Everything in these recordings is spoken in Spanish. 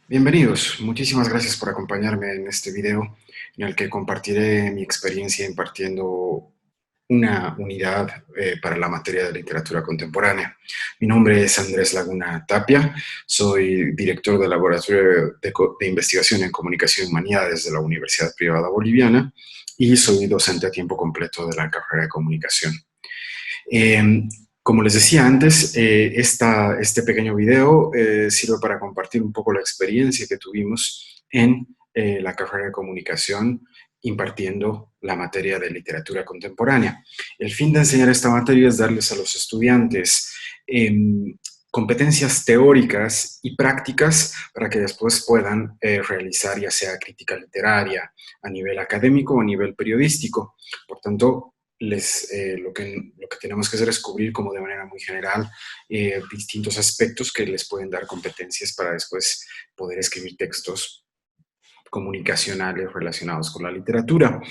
Bienvenidos, muchísimas gracias por acompañarme en este video en el que compartiré mi experiencia impartiendo una unidad para la materia de literatura contemporánea. Mi nombre es Andrés Laguna Tapia, soy director del Laboratorio de Investigación en Comunicación y Humanidades de la Universidad Privada Boliviana y soy docente a tiempo completo de la carrera de Comunicación. Como les decía antes, este pequeño video sirve para compartir un poco la experiencia que tuvimos en la carrera de comunicación impartiendo la materia de literatura contemporánea. El fin de enseñar esta materia es darles a los estudiantes competencias teóricas y prácticas para que después puedan realizar ya sea crítica literaria a nivel académico o a nivel periodístico. Por tanto, lo que tenemos que hacer es cubrir como de manera muy general distintos aspectos que les pueden dar competencias para después poder escribir textos comunicacionales relacionados con la literatura.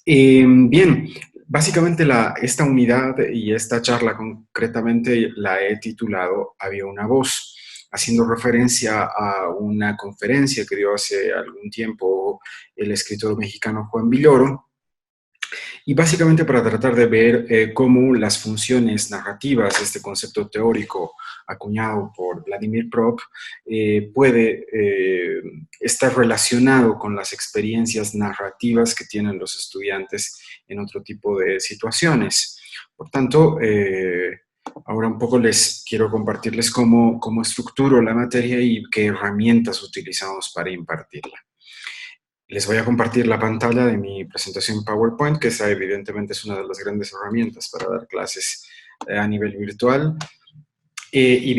Bien, básicamente esta unidad y esta charla concretamente la he titulado Había una voz, haciendo referencia a una conferencia que dio hace algún tiempo el escritor mexicano Juan Villoro, y básicamente para tratar de ver cómo las funciones narrativas, este concepto teórico acuñado por Vladimir Prop, puede estar relacionado con las experiencias narrativas que tienen los estudiantes en otro tipo de situaciones. Por tanto, ahora un poco les quiero compartirles cómo estructuro la materia y qué herramientas utilizamos para impartirla. Les voy a compartir la pantalla de mi presentación PowerPoint, que esa evidentemente es una de las grandes herramientas para dar clases a nivel virtual. Y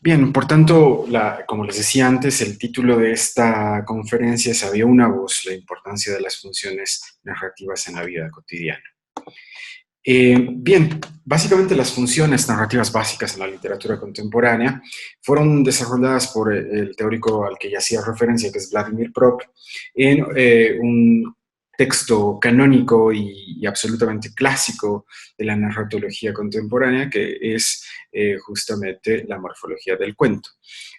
bien, por tanto, como les decía antes, el título de esta conferencia es Había una voz, la importancia de las funciones narrativas en la vida cotidiana. Bien, básicamente las funciones narrativas básicas en la literatura contemporánea fueron desarrolladas por el teórico al que ya hacía referencia, que es Vladimir Prop, en un texto canónico y absolutamente clásico de la narratología contemporánea, que es justamente la morfología del cuento.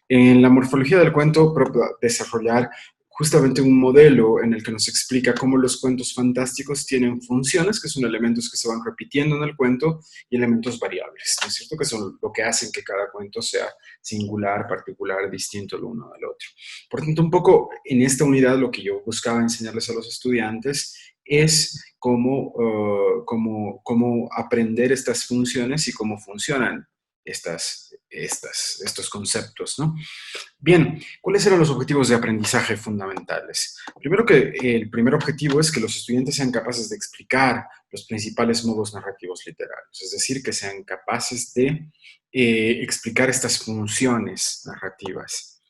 En la morfología del cuento, Prop va a desarrollar justamente un modelo en el que nos explica cómo los cuentos fantásticos tienen funciones, que son elementos que se van repitiendo en el cuento, y elementos variables, ¿no es cierto? Que son lo que hacen que cada cuento sea singular, particular, distinto el uno del otro. Por tanto, un poco en esta unidad lo que yo buscaba enseñarles a los estudiantes es cómo aprender estas funciones y cómo funcionan estos conceptos, ¿no? Bien, ¿cuáles eran los objetivos de aprendizaje fundamentales? Primero que el primer objetivo es que los estudiantes sean capaces de explicar los principales modos narrativos literarios, es decir, que sean capaces de explicar estas funciones narrativas,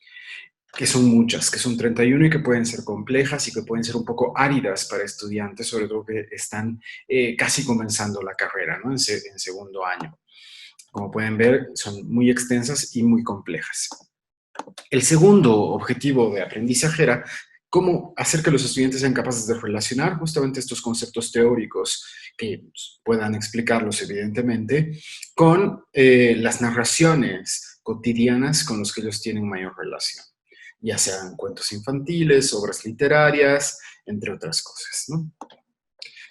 que son muchas, que son 31 y que pueden ser complejas y que pueden ser un poco áridas para estudiantes, sobre todo que están casi comenzando la carrera, ¿no? En segundo año. Como pueden ver, son muy extensas y muy complejas. El segundo objetivo de aprendizaje era cómo hacer que los estudiantes sean capaces de relacionar justamente estos conceptos teóricos, que puedan explicarlos evidentemente, con las narraciones cotidianas con los que ellos tienen mayor relación, ya sean cuentos infantiles, obras literarias, entre otras cosas, ¿no?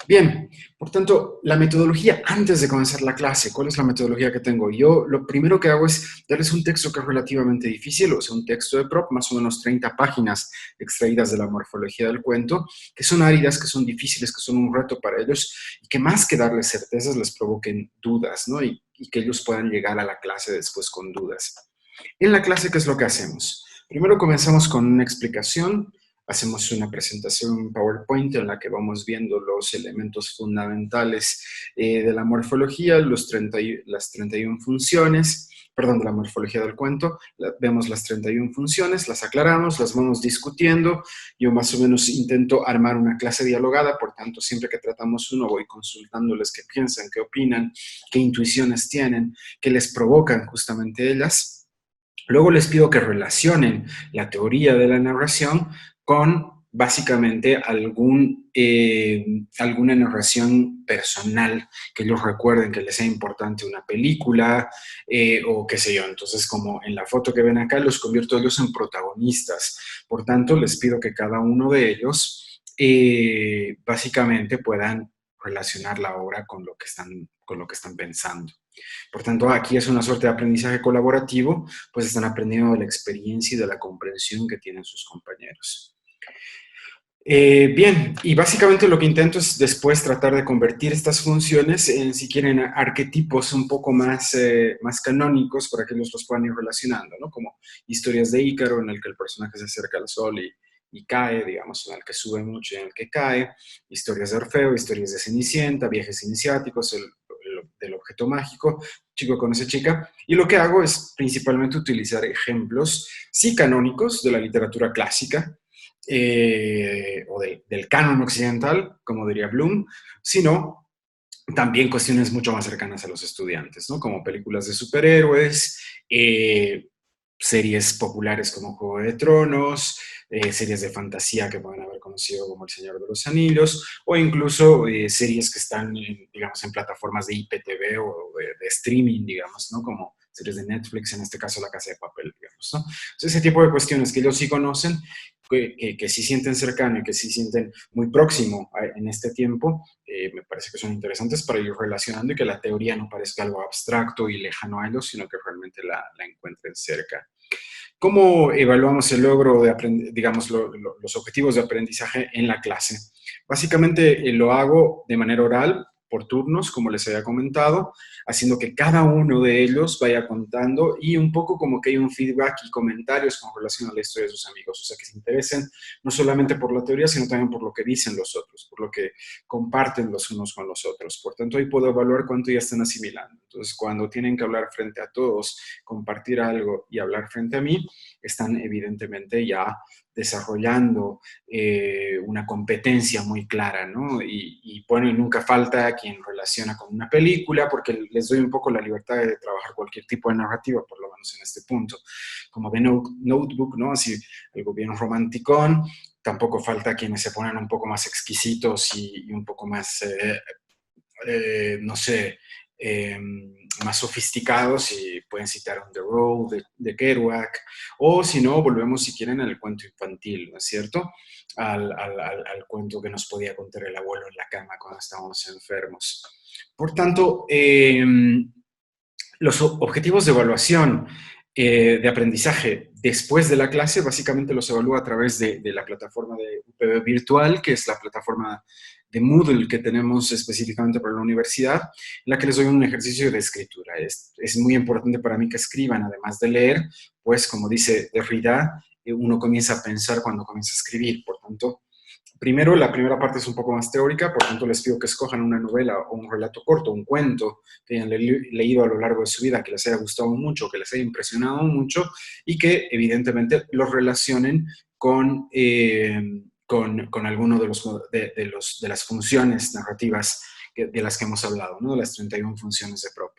Bien, por tanto, la metodología antes de comenzar la clase, ¿cuál es la metodología que tengo? Yo lo primero que hago es darles un texto que es relativamente difícil, o sea, un texto de Prop, más o menos 30 páginas extraídas de la morfología del cuento, que son áridas, que son difíciles, que son un reto para ellos, y que más que darles certezas les provoquen dudas, ¿no? Y que ellos puedan llegar a la clase después con dudas. En la clase, ¿qué es lo que hacemos? Primero comenzamos con una explicación. Hacemos una presentación en PowerPoint en la que vamos viendo los elementos fundamentales de la morfología, las 31 funciones, perdón, de la morfología del cuento. Vemos las 31 funciones, las aclaramos, las vamos discutiendo. Yo más o menos intento armar una clase dialogada, por tanto, siempre que tratamos uno voy consultándoles qué piensan, qué opinan, qué intuiciones tienen, qué les provocan justamente ellas. Luego les pido que relacionen la teoría de la narración con básicamente alguna narración personal que ellos recuerden que les sea importante una película o qué sé yo. Entonces, como en la foto que ven acá, los convierto a ellos en protagonistas. Por tanto, les pido que cada uno de ellos básicamente puedan relacionar la obra con lo que están pensando. Por tanto, aquí es una suerte de aprendizaje colaborativo, pues están aprendiendo de la experiencia y de la comprensión que tienen sus compañeros. Bien, y básicamente lo que intento es después tratar de convertir estas funciones en, si quieren, arquetipos un poco más canónicos para que ellos los puedan ir relacionando, ¿no? Como historias de Ícaro, en el que el personaje se acerca al sol y cae, digamos, en el que sube mucho y en el que cae, historias de Orfeo, historias de Cenicienta, viajes iniciáticos, del objeto mágico, chico conoce chica, y lo que hago es principalmente utilizar ejemplos, sí canónicos, de la literatura clásica, o del canon occidental, como diría Bloom, sino también cuestiones mucho más cercanas a los estudiantes, ¿no? Como películas de superhéroes, series populares como Juego de Tronos, series de fantasía que pueden haber conocido como El Señor de los Anillos, o incluso series que están, digamos, en plataformas de IPTV o de streaming, digamos, ¿no? Como series de Netflix, en este caso La Casa de Papel, digamos, ¿no? Entonces, ese tipo de cuestiones que ellos sí conocen, que sí sienten cercano y que sí sienten muy próximo en este tiempo, me parece que son interesantes para ir relacionando y que la teoría no parezca algo abstracto y lejano a ellos, sino que realmente la encuentren cerca. ¿Cómo evaluamos el logro de digamos, los objetivos de aprendizaje en la clase? Básicamente lo hago de manera oral, por turnos, como les había comentado, haciendo que cada uno de ellos vaya contando y un poco como que hay un feedback y comentarios con relación a la historia de sus amigos, o sea, que se interesen no solamente por la teoría, sino también por lo que dicen los otros, por lo que comparten los unos con los otros. Por tanto, ahí puedo evaluar cuánto ya están asimilando. Entonces, cuando tienen que hablar frente a todos, compartir algo y hablar frente a mí, están evidentemente ya desarrollando una competencia muy clara, ¿no? Y bueno, y nunca falta quien relaciona con una película, porque les doy un poco la libertad de trabajar cualquier tipo de narrativa, por lo menos en este punto, como de Notebook, ¿no? Así, algo bien romanticón. Tampoco falta quienes se ponen un poco más exquisitos y un poco más, no sé, eh, más sofisticados y pueden citar On the Road de Kerouac, o si no, volvemos si quieren al cuento infantil, ¿no es cierto? Al cuento que nos podía contar el abuelo en la cama cuando estábamos enfermos. Por tanto, los objetivos de evaluación de aprendizaje después de la clase, básicamente los evalúa a través de la plataforma de UPB Virtual, que es la plataforma de Moodle que tenemos específicamente para la universidad, en la que les doy un ejercicio de escritura. Es muy importante para mí que escriban, además de leer, pues como dice Derrida, uno comienza a pensar cuando comienza a escribir. Por tanto, primero, la primera parte es un poco más teórica, por tanto les pido que escojan una novela o un relato corto, un cuento que hayan leído a lo largo de su vida, que les haya gustado mucho, que les haya impresionado mucho y que evidentemente los relacionen con alguno de las funciones narrativas de las que hemos hablado, ¿no? De las 31 funciones de Propp.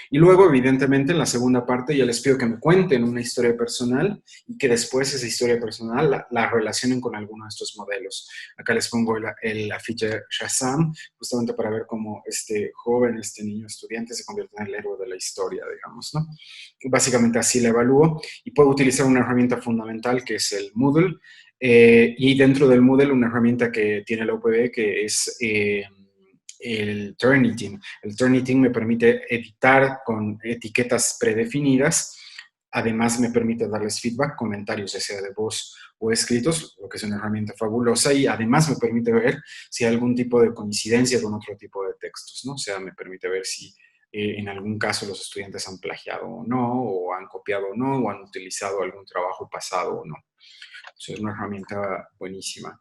Y luego, evidentemente, en la segunda parte ya les pido que me cuenten una historia personal y que después esa historia personal la relacionen con alguno de estos modelos. Acá les pongo el afiche Shazam, justamente para ver cómo este joven, este niño estudiante se convierte en el héroe de la historia, digamos, ¿no? Básicamente así la evalúo y puedo utilizar una herramienta fundamental que es el Moodle, y dentro del Moodle una herramienta que tiene la UPB que es el Turnitin. El Turnitin me permite editar con etiquetas predefinidas. Además, me permite darles feedback, comentarios, ya sea de voz o escritos, lo que es una herramienta fabulosa. Y además me permite ver si hay algún tipo de coincidencia con otro tipo de textos, ¿no? O sea, me permite ver si en algún caso los estudiantes han plagiado o no, o han copiado o no, o han utilizado algún trabajo pasado o no. O sea, es una herramienta buenísima.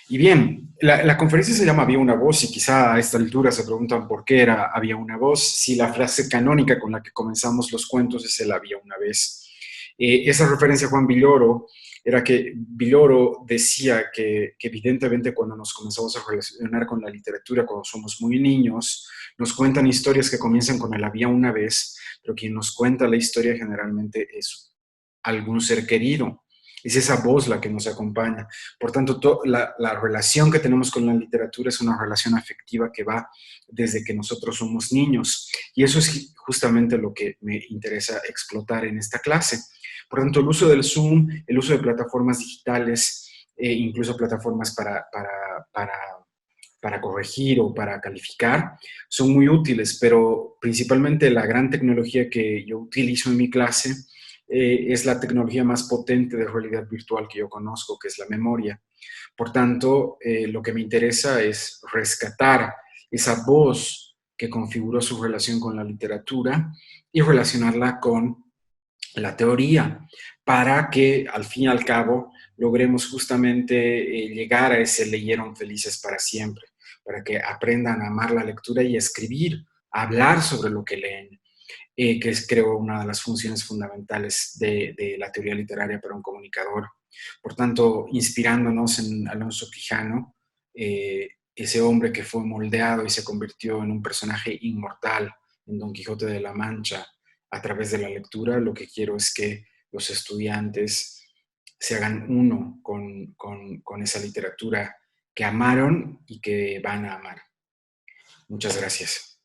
Y bien, la conferencia se llama Había una voz y quizá a esta altura se preguntan por qué era Había una voz, si la frase canónica con la que comenzamos los cuentos es el Había una vez. Esa referencia a Juan Villoro era que Villoro decía que evidentemente cuando nos comenzamos a relacionar con la literatura, cuando somos muy niños, nos cuentan historias que comienzan con el Había una vez, pero quien nos cuenta la historia generalmente es algún ser querido Es esa voz la que nos acompaña. Por tanto, la relación que tenemos con la literatura es una relación afectiva que va desde que nosotros somos niños. Y eso es justamente lo que me interesa explotar en esta clase. Por tanto, el uso del Zoom, el uso de plataformas digitales, incluso plataformas para para corregir o para calificar, son muy útiles, pero principalmente la gran tecnología que yo utilizo en mi clase es la tecnología más potente de realidad virtual que yo conozco, que es la memoria. Por tanto, lo que me interesa es rescatar esa voz que configuró su relación con la literatura y relacionarla con la teoría, para que al fin y al cabo logremos justamente llegar a ese leyeron felices para siempre, para que aprendan a amar la lectura y a escribir, a hablar sobre lo que leen, que es creo una de las funciones fundamentales de la teoría literaria para un comunicador. Por tanto, inspirándonos en Alonso Quijano, ese hombre que fue moldeado y se convirtió en un personaje inmortal en Don Quijote de la Mancha a través de la lectura, lo que quiero es que los estudiantes se hagan uno con esa literatura que amaron y que van a amar. Muchas gracias.